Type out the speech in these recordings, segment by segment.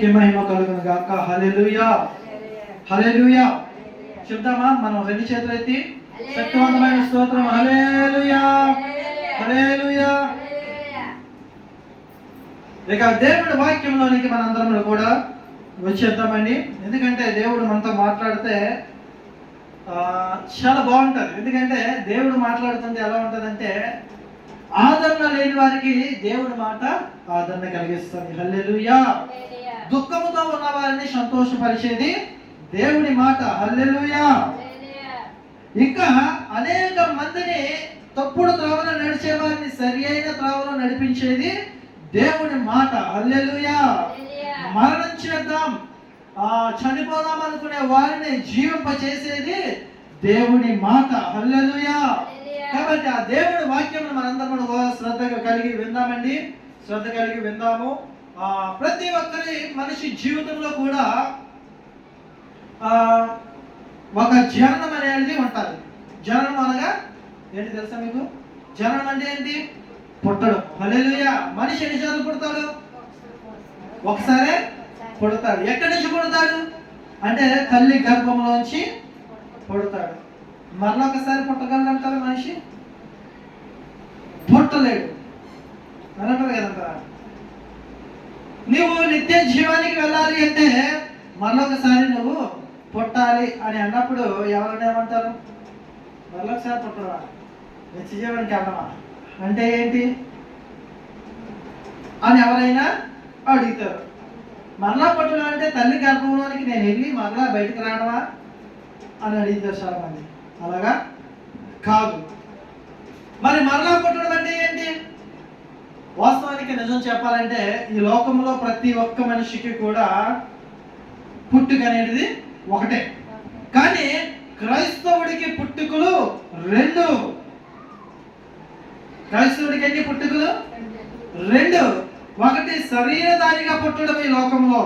దేవునికి మహిమ కలుగును గాక. హల్లెలూయా, హల్లెలూయా. చెప్దామా మనం రెండు చేతులు ఎత్తి శక్తివంతమైన స్తోత్రం. హల్లెలూయా, హల్లెలూయా. ఇక దేవుడి వాక్యంలోనికి మనందరం కూడా వచ్చేద్దామండి. ఎందుకంటే దేవుడు మనతో మాట్లాడితే చాలా బాగుంటుంది. ఎందుకంటే దేవుడు మాట్లాడుతుంటే ఎలా ఉంటుందంటే ఆదరణ లేని వారికి దేవుడి మాట ఆదరణ కలిగిస్తుంది. హల్లెలూయా. దుఃఖముతో ఉన్న వారిని సంతోషపరిచేది దేవుడి మాట. హల్లెలూయా. ఇంకా అనేక మందిని తప్పుడు త్రోవలో నడిచే వారిని సరి అయిన త్రోవలో నడిపించేది దేవుడి మాట. హల్లెలూయా. మరణం చేద్దాం, చనిపోదాం అనుకునే వారిని జీవింపచేసేది దేవుడి మాట. హల్లెలూయా. కాబట్టి ఆ దేవుడి వాక్యం మనందరం శ్రద్ధగా కలిగి విందామండి. శ్రద్ధ కలిగి విందాము. ప్రతి ఒక్కరి మనిషి జీవితంలో కూడా ఒక జననం అనేది ఉంటుంది. జననం అనగా ఏంటి తెలుసా మీకు? జననం అంటే ఏంటి? పుట్టడం. హల్లెలూయా. మనిషి ఎన్నిసార్లు పుడతాడు? ఒకసారే పుడతాడు. ఎక్కడి నుంచి పుడతాడు అంటే తల్లి గర్భంలోంచి పుడతాడు. మరొకసారి పుట్టగలంటారు మనిషి? పుట్టలేడు అని అంటారు కదంటారా? నువ్వు నిత్య జీవానికి వెళ్ళాలి అంటే మరొకసారి నువ్వు పుట్టాలి అని అన్నప్పుడు ఎవరైనా ఏమంటారు? మరొకసారి పుట్టవా, నిత్య జీవానికి వెళ్ళవా అంటే ఏంటి అని ఎవరైనా అడుగుతారు. మరలా పుట్టడం అంటే తల్లి గర్భంలోనికి నేను వెళ్ళి మరలా బయటకు రావడమా అని అడుగుతారు చాలా మంది. అలాగా కాదు. మరి మరలా పుట్టడం అంటే ఏంటి? వాస్తవానికి నిజం చెప్పాలంటే ఈ లోకంలో ప్రతి ఒక్క మనిషికి కూడా పుట్టుక అనేది ఒకటే. కానీ క్రైస్తవుడికి పుట్టుకలు రెండు. క్రైస్తవుడికి ఎన్ని పుట్టుకలు? రెండు. ఒకటి శరీరధారిగా పుట్టడం ఈ లోకంలో,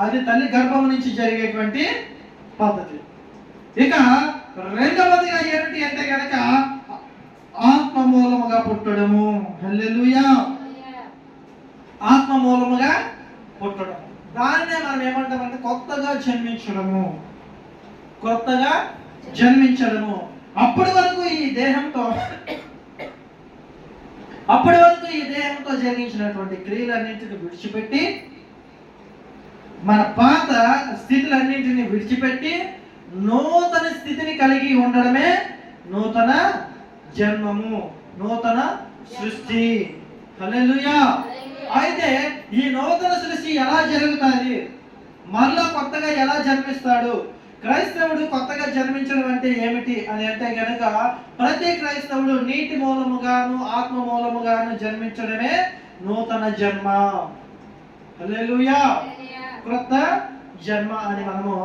అది తల్లి గర్భం నుంచి జరిగేటువంటి పద్ధతి. ఇక రెండవదిగా ఏమిటి అంటే కనుక ఆత్మ మూలముగా పుట్టడము. హల్లెలూయా. ఆత్మ మూలముగా పుట్టడం, దాన్నే మనం ఏమంటామంటే కొత్తగా జన్మించడము. కొత్తగా జన్మించడము. అప్పటి వరకు ఈ దేహంతో జరిగించినటువంటి క్రియలన్నింటిని విడిచిపెట్టి, మన పాత స్థితులన్నింటినీ విడిచిపెట్టి నూతన స్థితిని కలిగి ఉండడమే నూతన జన్మము, నూతన సృష్టి. హల్లెలూయా. అయితే ఈ నూతన సృష్టి ఎలా జరుగుతుంది? మరలా కొత్తగా ఎలా జన్మిస్తాడు? క్రైస్తవుడు కొత్తగా జన్మించడం అంటే ఏమిటి అని అంటే గనక ప్రతి క్రైస్తవుడు నీటి మూలముగాను ఆత్మ మూలముగాను జన్మించడమే నూతన జన్మ. హల్లెలూయా. కొత్త జన్మ అని మనము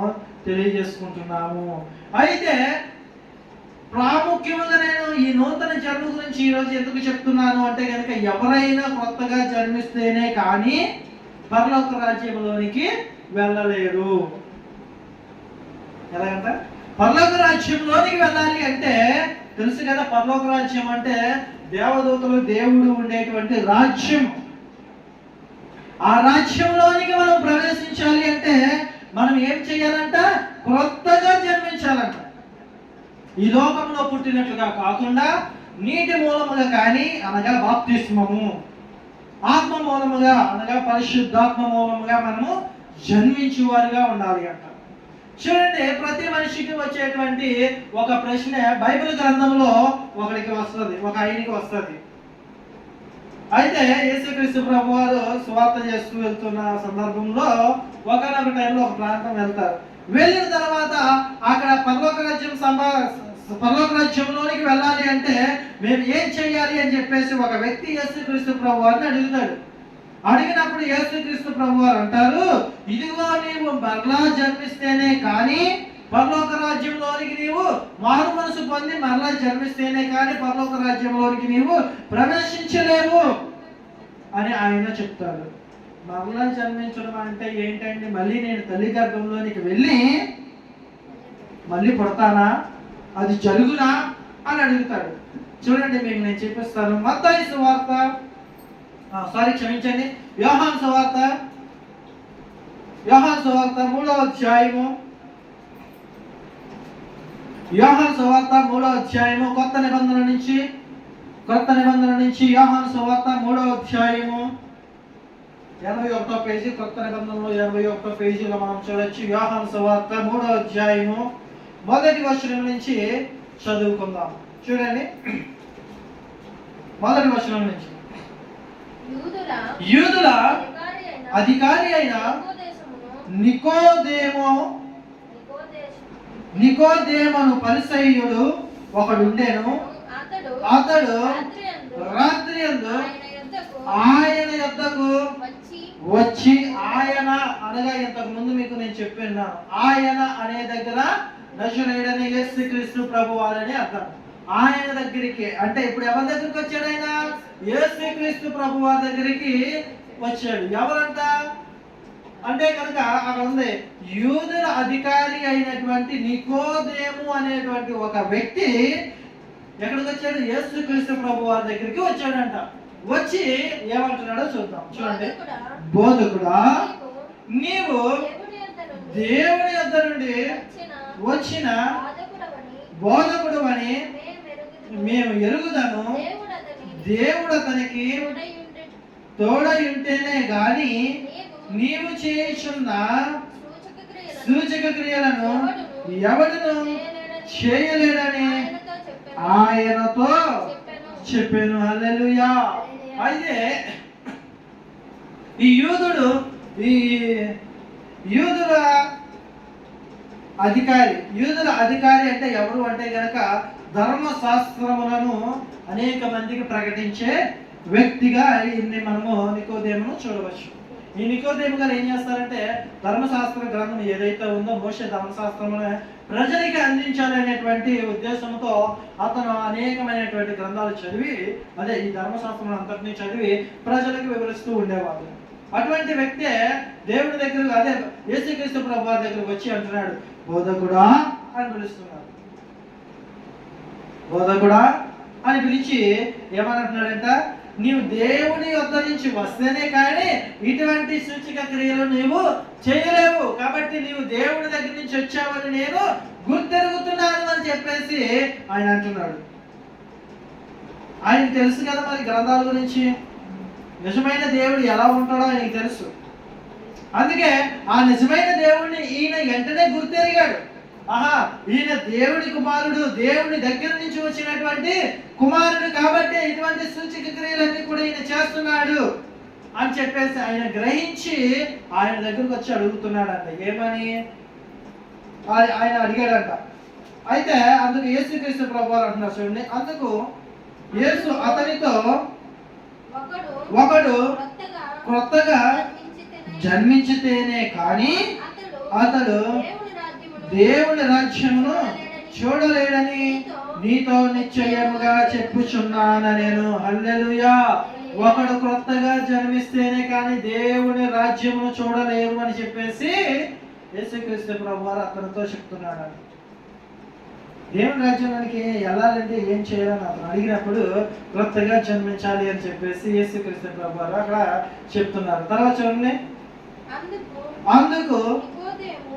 తెలియజేసుకుంటున్నాము. అయితే ప్రాముఖ్యముగా నేను ఈ నూతన జన్మ గురించి ఈరోజు ఎందుకు చెప్తున్నాను అంటే కనుక ఎవరైనా కొత్తగా జన్మిస్తేనే కానీ పరలోక రాజ్యంలోనికి వెళ్ళలేరు. ఎలాగంట? పరలోక రాజ్యంలోనికి వెళ్ళాలి అంటే తెలుసు కదా, పరలోక రాజ్యం అంటే దేవదూతలు దేవుడు ఉండేటువంటి రాజ్యం. ఆ రాజ్యంలోనికి మనం ప్రవేశించాలి అంటే మనం ఏం చేయాలంట? కొత్తగా జన్మించాలంట. ఈ లోకంలో పుట్టినట్లుగా కాకుండా నీటి మూలముగా కానీ అనగా బాప్తిస్మము, ఆత్మ మూలముగా అనగా పరిశుద్ధాత్మ మూలముగా మనము జన్మించేవారుగా ఉండాలి అంట. చూడండి, ప్రతి మనిషికి వచ్చేటువంటి ఒక ప్రశ్న బైబిల్ గ్రంథంలో ఒకరికి వస్తుంది, ఒక ఆయనకి వస్తుంది. అయితే యేసుక్రీస్తు ప్రభు వారు సువార్త చేస్తూ వెళ్తున్న సందర్భంలో ఒకనొక టైంలో ఒక ప్రాంతం వెళ్తారు. వెళ్ళిన తర్వాత అక్కడ పరలోక రాజ్యంలోనికి వెళ్ళాలి అంటే మేము ఏం చేయాలి అని చెప్పేసి ఒక వ్యక్తి యేసుక్రీస్తు ప్రభు వారిని అడుగుతాడు. అడిగినప్పుడు యేసుక్రీస్తు ప్రభు వారు అంటారు, ఇదిగో నీవు మరలా జన్మిస్తేనే కానీ పరలోక రాజ్యంలోనికి నీవు మారు మనసు పొంది మరలా జన్మిస్తేనే కానీ పరలోక రాజ్యంలోనికి నీవు ప్రవేశించలేవు అని ఆయన చెప్తాడు. మరలా జన్మించడం అంటే ఏంటండి? మళ్ళీ నేను తల్లి గర్భంలోనికి వెళ్ళి మళ్ళీ పుడతానా? అది జరుగునా అని అడుగుతాడు. చూడండి, మీకు నేను చూపిస్తాను. మత్తయి సువార్త, యోహాను సువార్త యోహాను సువార్త 3వ అధ్యాయము, యోహాను సువార్త 3వ అధ్యాయము కొత్త నిబంధన నుంచి యోహాను సువార్త 3వ అధ్యాయము 81వ పేజీ, కొత్త నిబంధనలో 81వ పేజీలో మనం చూడొచ్చు. యోహాను సువార్త 3వ అధ్యాయము 1వ వచనం నుంచి చదువుకుందాం. చూడండి, 1వ వచనం నుంచి. యూదుల అధికారి అయిన నికోదేమును పరిసయ్యుడు ఒకడుండెను. అతడు రాత్రియందు ఆయన యొద్దకు వచ్చి, ఆయన అనగా ఇంతకు ముందు మీకు నేను చెప్పాను, ఆయన అనే దగ్గర నజరేయుడైన యేసుక్రీస్తు ప్రభువారని అర్థం. ఆయన దగ్గరికి అంటే ఇప్పుడు ఎవరి దగ్గరికి వచ్చాడు? ఆయన యేసుక్రీస్తు ప్రభువారి దగ్గరికి వచ్చాడు. ఎవరంట అంటే కనుక అక్కడ ఉంది, యూదుల అధికారి అయినటువంటి నికోదేము అనేటువంటి ఒక వ్యక్తి ఎక్కడికి వచ్చాడు? యేసుక్రీస్తు ప్రభువారి దగ్గరికి వచ్చాడంట. వచ్చి ఏమంటున్నాడో చూద్దాం. చూడండి, బోధకుడా, నీవు దేవుని యొద్ద నుండి వచ్చిన బోధకుడు అని మేము ఎరుగుదము. దేవుడు అతనికి తోడై ఉంటేనే గాని నీవు చేయుచున్న సూచక క్రియలను ఎవడును చేయలేడని ఆయనతో చెప్పాను. హల్లెలూయా. అయితే ఈ యూదుల అధికారి అంటే ఎవరు అంటే గనక ధర్మశాస్త్రములను అనేక మందికి ప్రకటించే వ్యక్తిగా ఇన్ని మనము నికోదేమును చూడవచ్చు. ఈ నికోదేము గారు ఏం చేస్తారంటే ధర్మశాస్త్ర గ్రంథం ఏదైతే ఉందో మోషే ధర్మశాస్త్రమును ప్రజలకి అందించాలనేటువంటి ఉద్దేశంతో అతను అనేకమైనటువంటి గ్రంథాలు చదివి, అదే ఈ ధర్మశాస్త్రం అంతటినీ చదివి ప్రజలకు వివరిస్తూ ఉండేవాడు. అటువంటి వ్యక్తే దేవుడి దగ్గర, అదే యేసుక్రీస్తు ప్రభువారి దగ్గరకు వచ్చి అంటున్నాడు, బోధకుడా అని పిలుస్తున్నాడు. బోధకుడా అని పిలిచి ఏమనంటున్నాడంట, నీవు దేవుని యొద్ద నుంచి వస్తేనే కానీ ఇటువంటి సూచక క్రియలు నీవు చేయలేవు, కాబట్టి నీవు దేవుడి దగ్గర నుంచి వచ్చావని నేను గుర్తెరుగుతున్నాను అని చెప్పేసి ఆయన అంటున్నాడు. ఆయనకు తెలుసు కదా మరి గ్రంథాల గురించి, నిజమైన దేవుడు ఎలా ఉంటాడో ఆయనకు తెలుసు. అందుకే ఆ నిజమైన దేవుడిని ఈయన వెంటనే గుర్తెరిగాడు. ఆహా, ఈయన దేవుడి కుమారుడు, దేవుని దగ్గర నుంచి వచ్చినటువంటి కుమారుడు, కాబట్టి ఇటువంటి సూచక క్రియలన్నీ కూడా ఈయన చేస్తున్నాడు అని చెప్పేసి ఆయన గ్రహించి ఆయన దగ్గరకు వచ్చి అడుగుతున్నాడంట. ఏమని ఆయన అడిగాడంట. అయితే అందుకు యేసుక్రీస్తు ప్రభువారు అంటున్నారు చూడండి, అందుకు యేసు అతనితో, ఒకడు క్రొత్తగా జన్మించితేనే కానీ అతడు దేవుని రాజ్యమును చూడలేడని నీతో నిశ్చయముగా చెప్పుచున్నాను నేను. హల్లెలూయా. ఒకడు క్రొత్తగా జన్మిస్తేనే కానీ దేవుని రాజ్యమును చూడలేరు అని చెప్పేసి యేసుక్రీస్తు ప్రభువారు అతనితో చెప్తున్నాడు. దేవుని రాజ్యానికి వెళ్ళాలంటే ఏం చేయాలని అతను అడిగినప్పుడు క్రొత్తగా జన్మించాలి అని చెప్పేసి యేసుక్రీస్తు ప్రభువారు అక్కడ చెప్తున్నారు. తర్వాత చూడండి, అందుకు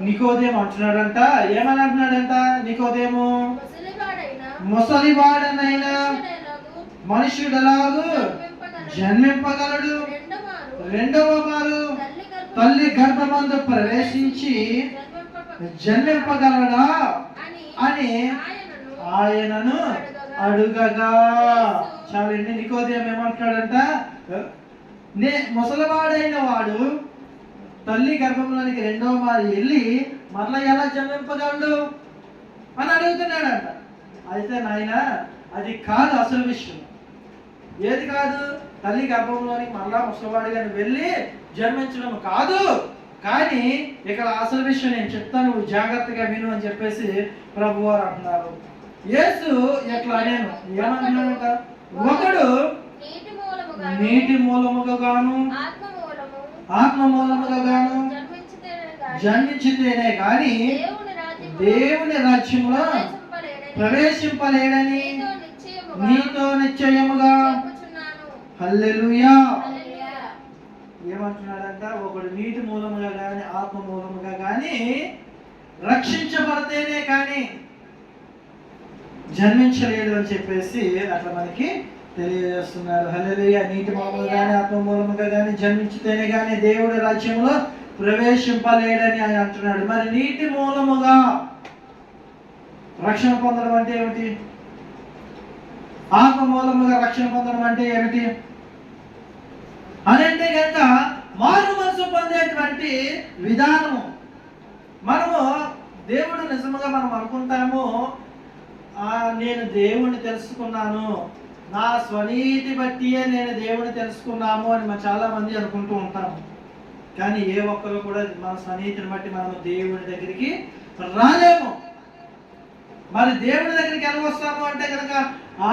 నికోదేము అంటున్నాడంట. ఏమని అంటున్నాడంట? నికోదేము, ముసలివాడనైనా మనుష్యుడెలాగూ జన్మింపగలడు? రెండవ మారు తల్లి గర్భమందు ప్రవేశించి జన్మింపగలడా అని ఆయనను అడుగగా. చాలండి, నికోదేము ఏమంటున్నాడంట, ముసలివాడైన వాడు తల్లి గర్భంలోనికి రెండవ మారు వెళ్ళి మరలా ఎలా జన్మింపగలడు అని అడుగుతున్నాడంట. అయితే నాయన, అది కాదు అసలు విషయం. ఏది కాదు? తల్లి గర్భంలోనికి మరలా ముసలివాడిగా వెళ్ళి జన్మించడం కాదు. కానీ ఇక్కడ అసలు విషయం నేను చెప్తాను, నువ్వు జాగ్రత్తగా విను అని చెప్పేసి ప్రభువారు అంటున్నారు. యేసు ఎట్లా నేను ఏమంటున్నాడంట, ఒకడు నీటి మూలముగా గాను ఆత్మ మూలముగా గాను జన్మించితేనే కానీ దేవుని రాజ్యంలో ప్రవేశింపలేడని నీతో నిశ్చయముగా. హల్లెలూయా. ఏమంటున్నాడంట, ఒకడు నీటి మూలముగా కానీ ఆత్మ మూలముగా కానీ రక్షించబడితేనే కానీ జన్మించలేడు అని చెప్పేసి అట్లా మనకి తెలియజేస్తున్నారు. హల్లెలూయా. నీటి మూలముగా కానీ ఆత్మ మూలముగా కానీ జన్మించితేనే కానీ దేవుడి రాజ్యంలో ప్రవేశింపలేడని ఆయన అంటున్నాడు. మరి నీటి మూలముగా రక్షణ పొందడం అంటే ఏమిటి? ఆత్మ మూలముగా రక్షణ పొందడం అంటే ఏమిటి అని అంటే కనుక మారు మనసు పొందేటువంటి విధానము. మనము దేవుడు నిజముగా మనం అనుకుంటాము, నేను దేవుణ్ణి తెలుసుకున్నాను, నా స్వనీతి బట్టియే నేను దేవుణ్ణి తెలుసుకున్నాము అని మనం చాలా మంది అనుకుంటూ ఉంటాము. కానీ ఏ ఒక్కరు కూడా మన స్వనీతిని బట్టి మనము దేవుని దగ్గరికి రాలేము. మరి దేవుని దగ్గరికి ఎలా వస్తాము అంటే కనుక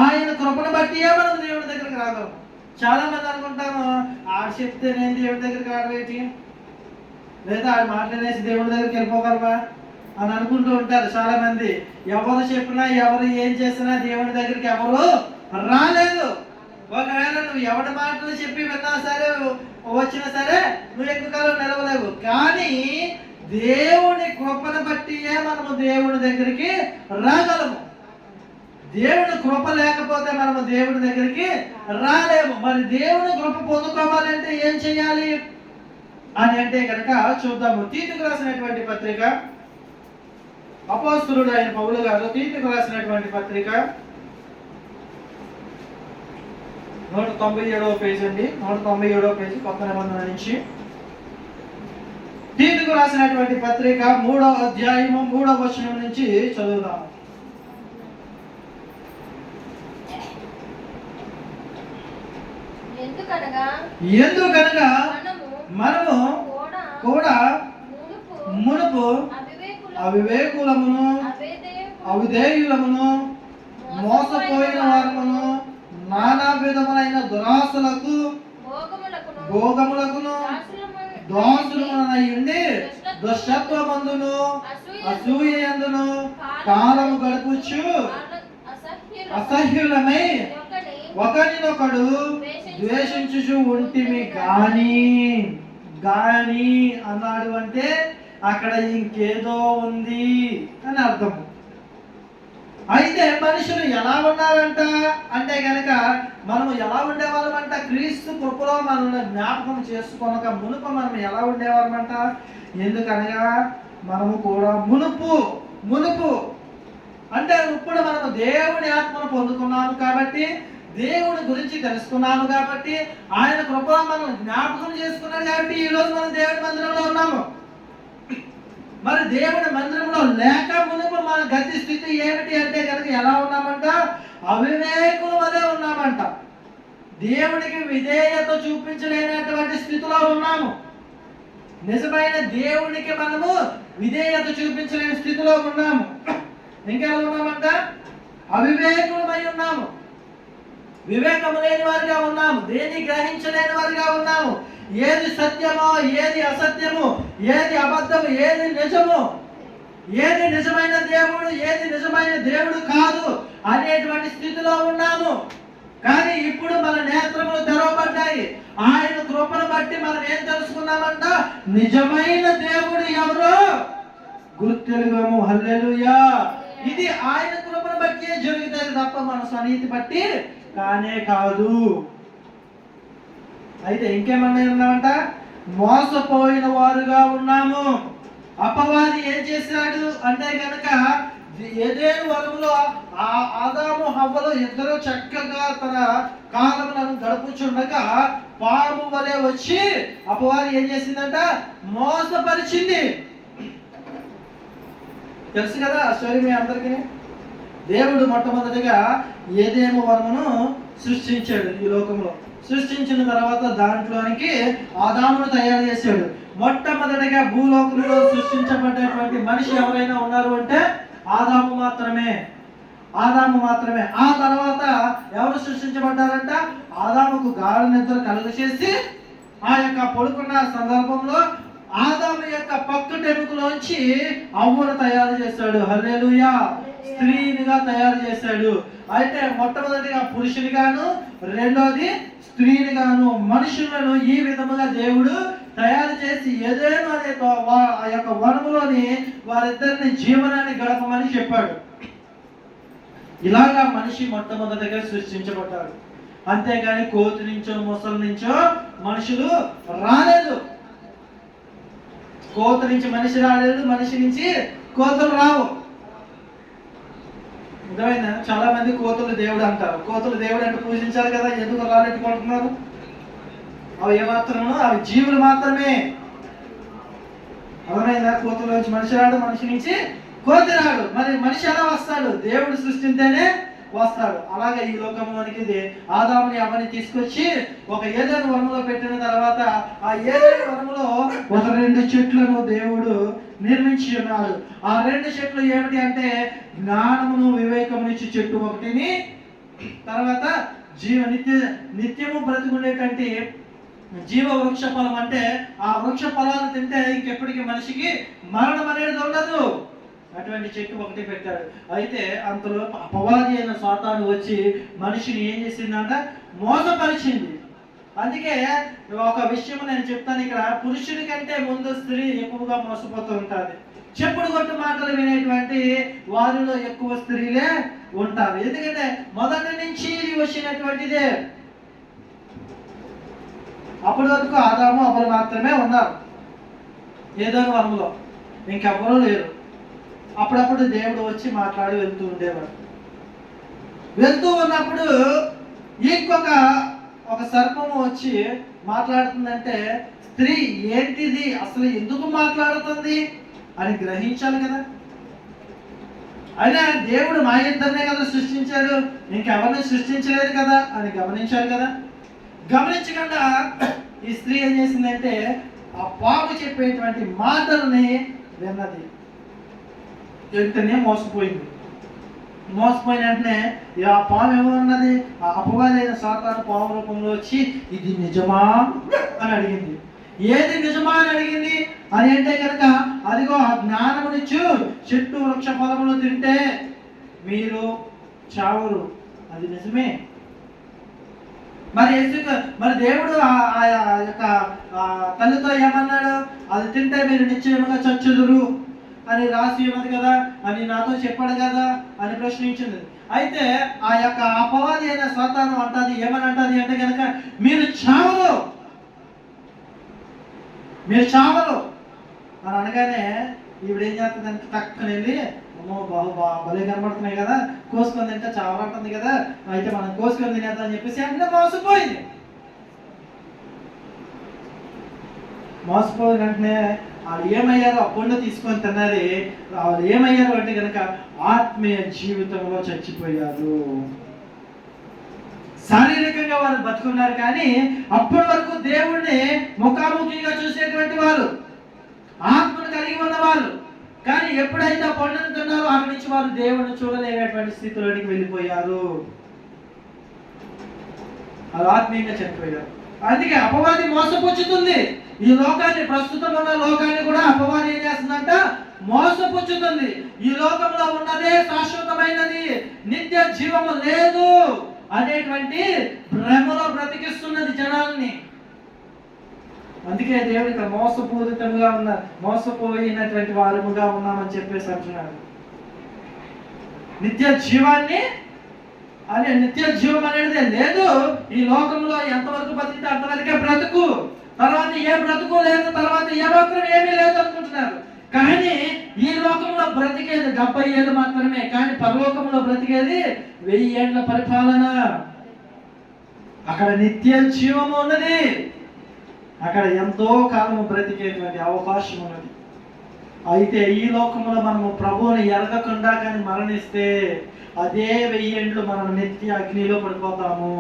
ఆయన కృపను బట్టియే మనం దేవుని దగ్గరికి రాగలము. చాలా మంది అనుకుంటాము, ఆడు చెప్తే నేను దేవుడి దగ్గరికి రావేటి, లేదా ఆడు మాట్లాడేసి దేవుడి దగ్గరికి వెళ్ళిపోగలవా అని అనుకుంటూ ఉంటారు చాలా మంది. ఎవరు చెప్పినా ఎవరు ఏం చేసినా దేవుని దగ్గరికి ఎవరు రాలేదు. ఒకవేళ నువ్వు ఎవరి మాటలు చెప్పి విన్నా సరే, వచ్చినా సరే నువ్వు ఎక్కువ కాలం నిలవలేవు. కానీ దేవుని కృపను బట్టియే మనము దేవుని దగ్గరికి రాగలము. దేవుని కృప లేకపోతే మనము దేవుని దగ్గరికి రాలేము. మరి దేవుని కృప పొందుకోవాలంటే ఏం చేయాలి అని అంటే కనుక చూద్దాము. తీతుకు రాసినటువంటి పత్రిక, అపోస్తలుడు అయిన పౌలు గారు తీతుకు రాసినటువంటి పత్రిక 197వ పేజీ అండి. 197వ పేజీ కొత్త నిబంధన నుంచి తీతుకు రాసినటువంటి పత్రిక 3వ అధ్యాయము 3వ వచనం నుంచి చదువుదాము. ఎందుకనగా మనము కూడా మునుపు అవివేకులమును అవిధేయులమును మోసపోయిన వారమును నానా విధములైన దురాశలకు భోగములకును దోషులమై ఉండి దుష్టత్వమందును అసూయందును కాలము గడుపుచు అసహ్యులమై ఒకరినొకడు ద్వేషించుచు ఉంటిమి గాని అన్నాడు అంటే అక్కడ ఇంకేదో ఉంది అని అర్థము. అయితే మనుషులు ఎలా ఉన్నారంట అంటే గనక మనము ఎలా ఉండేవాళ్ళమంట, క్రీస్తు కృపలో మనల్ని జ్ఞాపకం చేసుకోనక మునుపు మనం ఎలా ఉండేవాళ్ళమంట. ఎందుకనగా మనము కూడా మునుపు అంటే ఇప్పుడు మనము దేవుని ఆత్మను పొందుకున్నాము కాబట్టి, దేవుని గురించి తెలుసుకున్నాము కాబట్టి, ఆయన కృపలో మనం జ్ఞాపకం చేసుకున్నాడు కాబట్టి ఈరోజు మనం దేవుని మందిరంలో ఉన్నాము. మరి దేవుని మందిరంలో లేక మునుపు మన గతి స్థితి ఏమిటి అంటే కనుక ఎలా ఉన్నామంట, అవివేకుల వలె ఉన్నామంట. దేవునికి విధేయత చూపించలేనటువంటి స్థితిలో ఉన్నాము. నిజమైన దేవునికి మనము విధేయత చూపించలేని స్థితిలో ఉన్నాము. ఇంకెలా ఉన్నామంట, అవివేకులమై ఉన్నాము, వివేకము లేని వారిగా ఉన్నాము, దేన్ని గ్రహించలేని వారిగా ఉన్నాము. ఏది సత్యమో ఏది అసత్యము, ఏది అబద్ధము ఏది నిజము, ఏది నిజమైన దేవుడు ఏది నిజమైన దేవుడు కాదు అనేటువంటి స్థితిలో ఉన్నాము. కానీ ఇప్పుడు మన నేత్రములు తెరవబడ్డాయి. ఆయన కృపను బట్టి మనం ఏం తెలుసుకున్నామంట, నిజమైన దేవుడు ఎవరో గుర్తెరుగము. హల్లెలూయా. ఇది ఆయన కృపను బట్టి జరుగుతుంది తప్ప మన స్వనీతి బట్టి కానే కాదు. అయితే ఇంకేమన్నా ఉన్నామంట, మోసపోయిన వారుగా ఉన్నాము. అపవాది ఏం చేశాడు అంటే కనుక ఏదేను వనంలో ఆదాము హవ్వలు ఇద్దరు చక్కగా తన కాలములను గడుపుచుండగా పాము వలె వచ్చి అపవాది ఏం చేసిందంట, మోసపరిచింది. తెలుసు కదా ఆ స్టోరీ మీ అందరికీ. దేవుడు మొట్టమొదటిగా ఏదేను వనమును సృష్టించాడు. ఈ లోకంలో సృష్టించిన తర్వాత దాంట్లోనికి ఆదామును తయారు చేశాడు. మొట్టమొదటిగా భూలోకంలో సృష్టించబడ్డటువంటి మనిషి ఎవరైనా ఉన్నారు అంటే ఆదాము మాత్రమే. ఆ తర్వాత ఎవరు సృష్టించబడ్డారంట, ఆదాముకు గాఢ నిద్ర కలుగు చేసి ఆ యొక్క పడుకున్న సందర్భంలో ఆదాము యొక్క పక్కటెముకలోంచి అవ్వను తయారు చేశాడు. హల్లెలూయా. స్త్రీనిగా తయారు చేశాడు. అయితే మొట్టమొదటిగా పురుషునిగాను, రెండోది స్త్రీని గాను మనుషులను ఈ విధముగా దేవుడు తయారు చేసి ఏదేను అనే ఆ యొక్క వనములోని వారిద్దరిని జీవనాన్ని గడపమని చెప్పాడు. ఇలాగా మనిషి మొట్టమొదటిగా సృష్టించబడ్డాడు. అంతేగాని కోతి నుంచో మొసలి నుంచో మనుషులు రాలేదు. కోత నుంచి మనిషి రాలేదు, మనిషి నుంచి కోతలు రావు. అర్థమైందా? చాలా మంది కోతులు దేవుడు అంటారు. కోతులు దేవుడు అంటే పూజించాలి కదా, ఎందుకు రాలెట్టుకుంటున్నారు? అవి ఏమాత్రము అవి జీవులు మాత్రమే. అర్థమైందా? కోతుల నుంచి మనిషి రాడు, మనిషి నుంచి కోతి రాడు. మరి మనిషి ఎలా వస్తాడు? దేవుడు సృష్టించేనే వస్తాడు. అలాగే ఈ లోకంలోనికి ఆదాముని అవని తీసుకొచ్చి ఒక ఏదైనా వనములో పెట్టిన తర్వాత ఆ ఏదైనా వనములో ఒక 2 చెట్లను దేవుడు నిర్మించి ఉన్నాడు. ఆ 2 చెట్లు ఏమిటి అంటే జ్ఞానమును వివేకమునిచ్చి చెట్టు ఒకటిని, తర్వాత నిత్యము బ్రతుకునేటువంటి జీవ వృక్ష ఫలం అంటే ఆ వృక్ష ఫలాలు తింటే ఇంకెప్పటికీ మనిషికి మరణం అనేది ఉండదు. అటువంటి చెట్టు ఒకటి పెట్టాడు. అయితే అంతలో అపవాది అయిన సాతాను వచ్చి మనిషిని ఏం చేసిందంట? మోసపరిచింది. అందుకే ఒక విషయం నేను చెప్తాను ఇక్కడ. పురుషుడి కంటే ముందు స్త్రీ ఎక్కువగా మోసపోతూ ఉంటుంది. చెప్పుడు కొట్టు మాటలు వినేటువంటి వారిలో ఎక్కువ స్త్రీలే ఉంటారు. ఎందుకంటే మొదటి నుంచి ఇది వచ్చినటువంటిదే. అప్పటి వరకు ఆదాము అవ్వలు మాత్రమే ఉన్నారు ఏదో వనములో, ఇంకెవ్వరూ లేరు. అప్పుడప్పుడు దేవుడు వచ్చి మాట్లాడి వెళ్తూ ఉండేవాడు. వెళ్తూ ఉన్నప్పుడు ఒక సర్పము వచ్చి మాట్లాడుతుందంటే స్త్రీ ఏంటిది, అసలు ఎందుకు మాట్లాడుతుంది అని గ్రహించాలి కదా. అయినా దేవుడు మా ఇద్దరినే కదా సృష్టించాడు, ఇంకెవరిని సృష్టించలేదు కదా అని గమనించాడు కదా. గమనించకుండా ఈ స్త్రీ ఏం చేసిందంటే ఆ పాము చెప్పేటువంటి మాటల్ని విన్నది. వెంటనే మోసపోయింది. మోసపోయిన వెంటనే ఆ పాము ఏమన్నది? ఆ అపవాదైన సాతాను పాము రూపంలో వచ్చి ఇది నిజమా అని అడిగింది. ఏది నిజమా అని అడిగింది అని అంటే కనుక అదిగో ఆ జ్ఞానమునిచ్చు చెట్టు వృక్ష ఫలములు తింటే మీరు చావరు, అది నిజమే. మరి దేవుడు ఆ యొక్క తల్లితో ఏమన్నాడు? అది తింటే మీరు నిశ్చయముగా చచ్చుదురు అని రాసి ఉన్నది కదా అని నాతో చెప్పాడు కదా అని ప్రశ్నించింది. అయితే ఆ యొక్క అపవాది అయిన సాతాను అంటది ఏమని అంటది అంటే కనుక మీరు చావరు అని అనగానే ఈవిడేం చేస్తుందంటే టక్కన వెళ్ళి అమ్మో భలే కనబడుతున్నాయి కదా, కోసుకొని తింటే చావరంటుంది కదా, అయితే మనం కోసుకొని తినేద్దాం అని చెప్పేసి అంటే మోసపోయింది. మోసపోయిన వెంటనే వాళ్ళు ఏమయ్యారు? ఆ పండు తీసుకొని తిన్నది. వాళ్ళు ఏమయ్యారు అంటే కనుక ఆత్మీయ జీవితంలో చచ్చిపోయారు. శారీరకంగా వారు బతుకున్నారు కానీ అప్పటి వరకు దేవుణ్ణి ముఖాముఖిగా చూసేటువంటి వారు, ఆత్మను కలిగి ఉన్నవారు. కానీ ఎప్పుడైతే ఆ పండును తిన్నారో అక్కడి నుంచి వారు దేవుణ్ణి చూడలేనటువంటి స్థితిలోనికి వెళ్ళిపోయారు. వాళ్ళు ఆత్మీయంగా చనిపోయారు. అందుకే అపవాది మోసపుచ్చుతుంది. ఈ లోకాన్ని, ప్రస్తుతం ఉన్న లోకాన్ని కూడా అపవాది ఏం చేస్తుందంట? మోసపుచ్చుతుంది. ఈ లోకంలో ఉన్నదే శాశ్వతమైనది, నిత్య జీవము లేదు అనేటువంటి భ్రమలో బ్రతికిస్తున్నది జనాల్ని. అందుకే దేవుడు ఇక్కడ మోసపూరితంగా ఉన్నారు, మోసపోయినటువంటి వారముగా ఉన్నామని చెప్పేసి అంటున్నాడు. నిత్య జీవాన్ని అనే నిత్య జీవం అనేది లేదు ఈ లోకంలో. ఎంతవరకు బతికితే అంతవరకే బ్రతుకు, తర్వాత ఏ బ్రతుకు లేదు, తర్వాత ఏ మాత్రం ఏమీ లేదు అనుకుంటున్నారు. కానీ ఈ లోకంలో బ్రతికేది 70 ఏళ్ళు మాత్రమే, కానీ పరలోకంలో బ్రతికేది 1000 ఏళ్ల పరిపాలన. అక్కడ నిత్య జీవము ఉన్నది, అక్కడ ఎంతో కాలము బ్రతికేటువంటి అవకాశం ఉన్నది. అయితే ఈ లోకంలో మనము ప్రభువుని ఎరగకుండా కానీ మరణిస్తే అదే 1000 ఏండ్లు మనం నిత్య అగ్నిలో పడిపోతాము.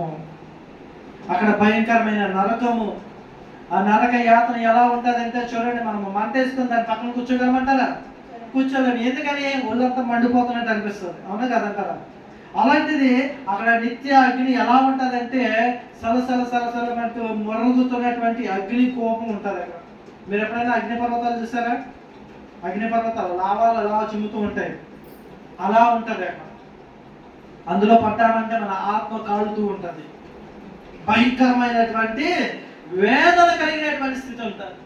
అక్కడ భయంకరమైన నరకము. ఆ నరక యాతన ఎలా ఉంటుందంటే చూడండి, మనము మంట వేసుకుని దాని పక్కన కూర్చోగలమంటారా? కూర్చోలేము. ఎందుకని? ఒళ్ళంతా మండిపోతున్నట్టు అనిపిస్తుంది, అవునా కదంటారా? అలాంటిది అక్కడ నిత్య అగ్ని ఎలా ఉంటుందంటే సలసలమంటూ మరుగుతున్నటువంటి అగ్ని కోపం ఉంటుంది అక్కడ. మీరు ఎప్పుడైనా అగ్నిపర్వతాలు చూసారా? అగ్నిపర్వతాలు లావాలు అలా చిమ్ముతూ ఉంటాయి, అలా ఉంటుంది అక్కడ. అందులో పట్టామంటే మన ఆత్మ కాలుతూ ఉంటుంది. భయంకరమైనటువంటి వేదన కలిగినటువంటి స్థితి ఉంటారు.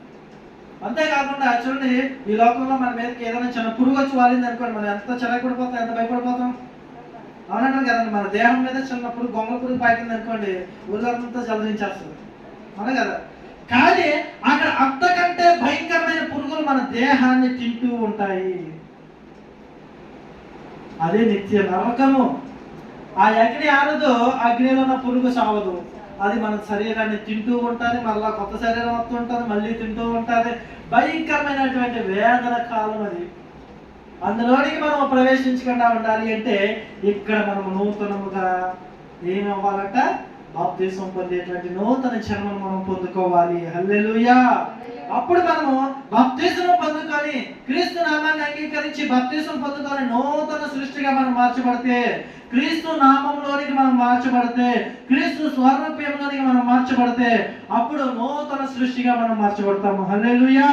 అంతేకాకుండా చూడండి, ఈ లోకంలో మన మీదకి ఏదైనా చిన్న పురుగు వచ్చి వాలింది అనుకోండి, మనం ఎంత చిరగపడిపోతాం, ఎంత భయపడిపోతాం. అవునంటారు కదండి, మన దేహం మీద చిన్నప్పుడు గొంగ పురుగు పాకింది అనుకోండి, ఊళ్ళంతా జలదించేస్తుంది, అవునా కదా. కానీ అక్కడ అంతకంటే భయంకరమైన పురుగులు మన దేహాన్ని తింటూ ఉంటాయి. అదే నిత్య నరకము. ఆ అగ్ని ఆరదు, అగ్నిలో ఉన్న పురుగు సావదు, అది మన శరీరాన్ని తింటూ ఉంటుంది, మళ్ళీ కొత్త శరీరం వస్తూ ఉంటుంది, మళ్ళీ తింటూ ఉంటుంది. భయంకరమైనటువంటి వేదన కాలం అది. అందులోనికి మనం ప్రవేశించకుండా ఉండాలి అంటే ఇక్కడ మనం నూతనముగా ఏమవ్వాలంట, బాప్తిసం పొందేటువంటి నూతన జన్మను మనం పొందుకోవాలి. హల్లెలూయా. అప్పుడు మనము బాప్తిసం పొందుకొని క్రీస్తు నామాన్ని అంగీకరించి బాప్తిసం పొందుకొని నూతన సృష్టిగా మనం మార్చబడితే, క్రీస్తు నామంలోనికి మనం మార్చబడితే, క్రీస్తు స్వరూపంలోనికి మనం మార్చబడితే, అప్పుడు నూతన సృష్టిగా మనం మార్చబడతాము. హల్లెలూయా.